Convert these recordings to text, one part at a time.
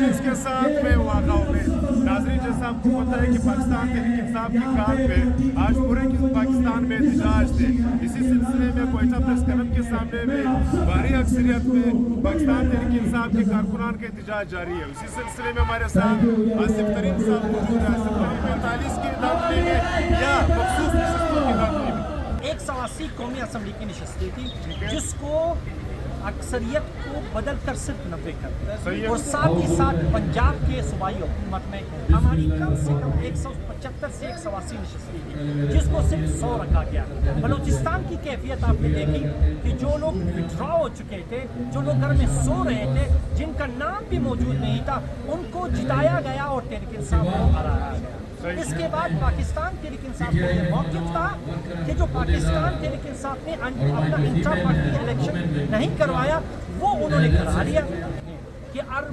اس کے ساتھ میں واقع ہو گئے. ناظرین جیسا آپ کو پتہ ہے کہ پاکستان تحریک انصاف کی کار پہ آج پورے پاکستان میں احتجاج تھے. اسی سلسلے میں کوئٹہ پریس کلب کے سامنے میں بھاری اکثریت میں پاکستان تحریک انصاف کے کارکنان کا احتجاج جاری ہے. اسی سلسلے میں ہمارے ساتھ آصف ترین صاحب موجود ہیں. آصف ترین 45 کی داخلے میں یا مخصوص نشستوں کی داخلے میں 180 قومی اسمبلی کی نشستیں تھی جس کو اکثریت کو بدل کر صرف 90 کر اور ساتھ ہی ساتھ پنجاب کے صوبائی حکومت میں ہماری کم سے کم 175 سے 180 نشستیں تھی جس کو صرف 100 رکھا گیا. بلوچستان کی کیفیت آپ نے دیکھی کہ جو لوگ وڈرا ہو چکے تھے, جو لوگ گھر میں سو رہے تھے, جن کا نام بھی موجود نہیں تھا, ان کو جتایا گیا اور تحریک انصاف کو ہرایا گیا. اس کے بعد پاکستان تحریک انصاف کا یہ موقف تھا کہ جو پاکستان تحریک انصاف نے اپنا انٹرا پارٹی الیکشن نہیں کروایا وہ انہوں نے کرا لیا کہ جو 8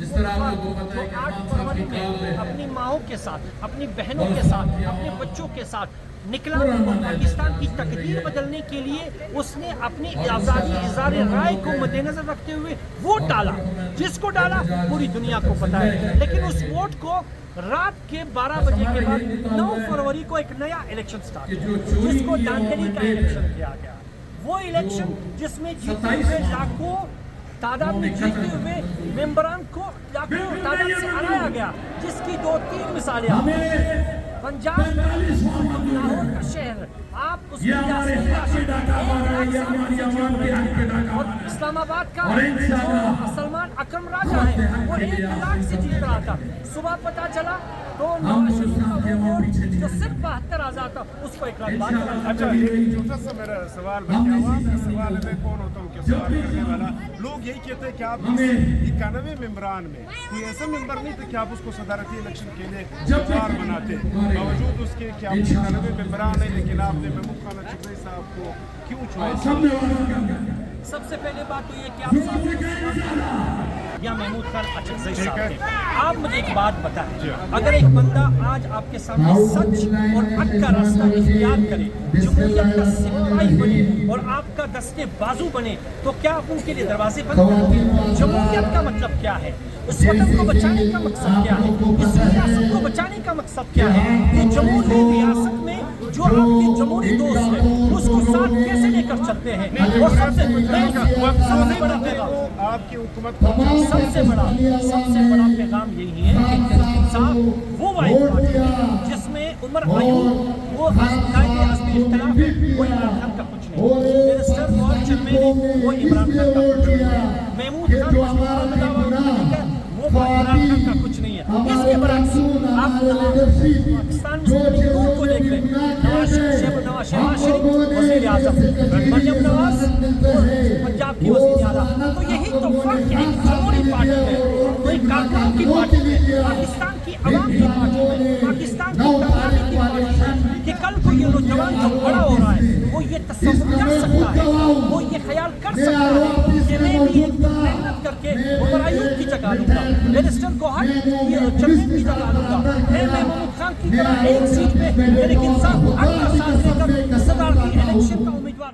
فروری میں اپنی ماؤں کے ساتھ, اپنی بہنوں کے ساتھ, اپنے بچوں کے ساتھ نکلا اور پاکستان کی تقدیر بدلنے کے لیے اس نے اپنی آزادی اظہار رائے کو مد نظر رکھتے ہوئے ووٹ ڈالا. جس کو ڈالا پوری دنیا کو پتہ ہے, لیکن اس ووٹ کو رات کے 12 بجے کے بعد 9 فروری کو ایک نیا الیکشن سٹارٹ ہوا جس کو دانگلی کا الیکشن کیا گیا. وہ الیکشن جس میں جیتے ہوئے لاکھوں تعداد میں جیتے ہوئے ممبران کو لاکھوں تعداد سے ہرایا گیا, جس کی 2-3 مثالیں آپ پنجاب لاہور کا شہر آپ اس اور اسلام آباد کا سلمان اکرم راجہ ہے وہ 1 لاکھ سے جیت رہا تھا. صبح پتا چلا تو نواز شریف کا ووٹ جو صرف 72,000 تھا اس کو 1 لاکھ بات کرا. اچھا یہ چھوٹا سا میرا سوال بچا ہوا. میں سوال میں کون ہوتا ہوں کہ سوال کرنے والا. لوگ یہی کہتے ہیں کہ آپ 91 ممبران میں کوئی ایسا ممبر نہیں تھا کہ آپ اس کو صدارتی الیکشن کے لیے جوار بناتے, باوجود اس کے کہ آپ 91 ممبران ہیں لیکن آپ نے محمود خان اچکزئی صاحب کو کیوں چنا؟ سب سے پہلے بات تو یہ کہ آپ یا محمود خان اچکزئی صاحب تھے. آپ مجھے ایک بات بتائیں, اگر ایک بندہ آج آپ کے سامنے سچ اور حق کا راستہ اختیار کرے, جمہوریت کا سپاہی بنے اور آپ کا دستے بازو بنے, تو کیا آپ ان کے لیے دروازے بند کریں گے؟ جمہوریت کا مطلب کیا ہے, اس وطن کو بچانے کا مقصد کیا ہے, اس ریاست کو بچانے کا مقصد کیا ہے, کہ جمہوری ریاست میں جو آپ کے جمہوری دوست ہیں اس کو ساتھ کیسے لے کر چلتے ہیں. اور سب سے بڑا پیغام آپ کی حکومت کو سب سے بڑا پیغام یہی ہے کہ تحریک انصاف وہ واحد پارٹی ہے جس میں عمر ایوب وہ قائد حزبی اختلاف ہے, وہ عمران خان کا کچھ نہیں, منسٹر اور چیئرمین وہ عمران خان کا کچھ نہیں ہے, محمود خان وہ عمران خان کا کچھ نہیں ہے. اس کے برعکس آپ پاکستان مسلم کو دیکھ لیں, نواز شریف وزیر اعظم, مریم نواز پنجاب کی وزیر اعلیٰ. تو یہی تو فرق ہے ایک جمہوری پارٹی میں, کوئی کارکنوں کی پارٹی میں, پاکستان کی عوام کی پارٹی میں, پاکستان کی تباہی کی پارٹی میں, کہ کل کو یہ نوجوان جو بڑا ہو رہا ہے وہ یہ تصور کر سکتا ہے, وہ یہ خیال کر سکتا ہے کہ میں بھی ایک محنت کر کے عمر ایوب کی جگہ لوں گا, منسٹر کو چیئرمین کی جگہ لوں گا, میں محمود خان کی طرح ایک سیٹ پہ تحریک انصاف 8 سال لے کر صدارتی الیکشن کا امیدوار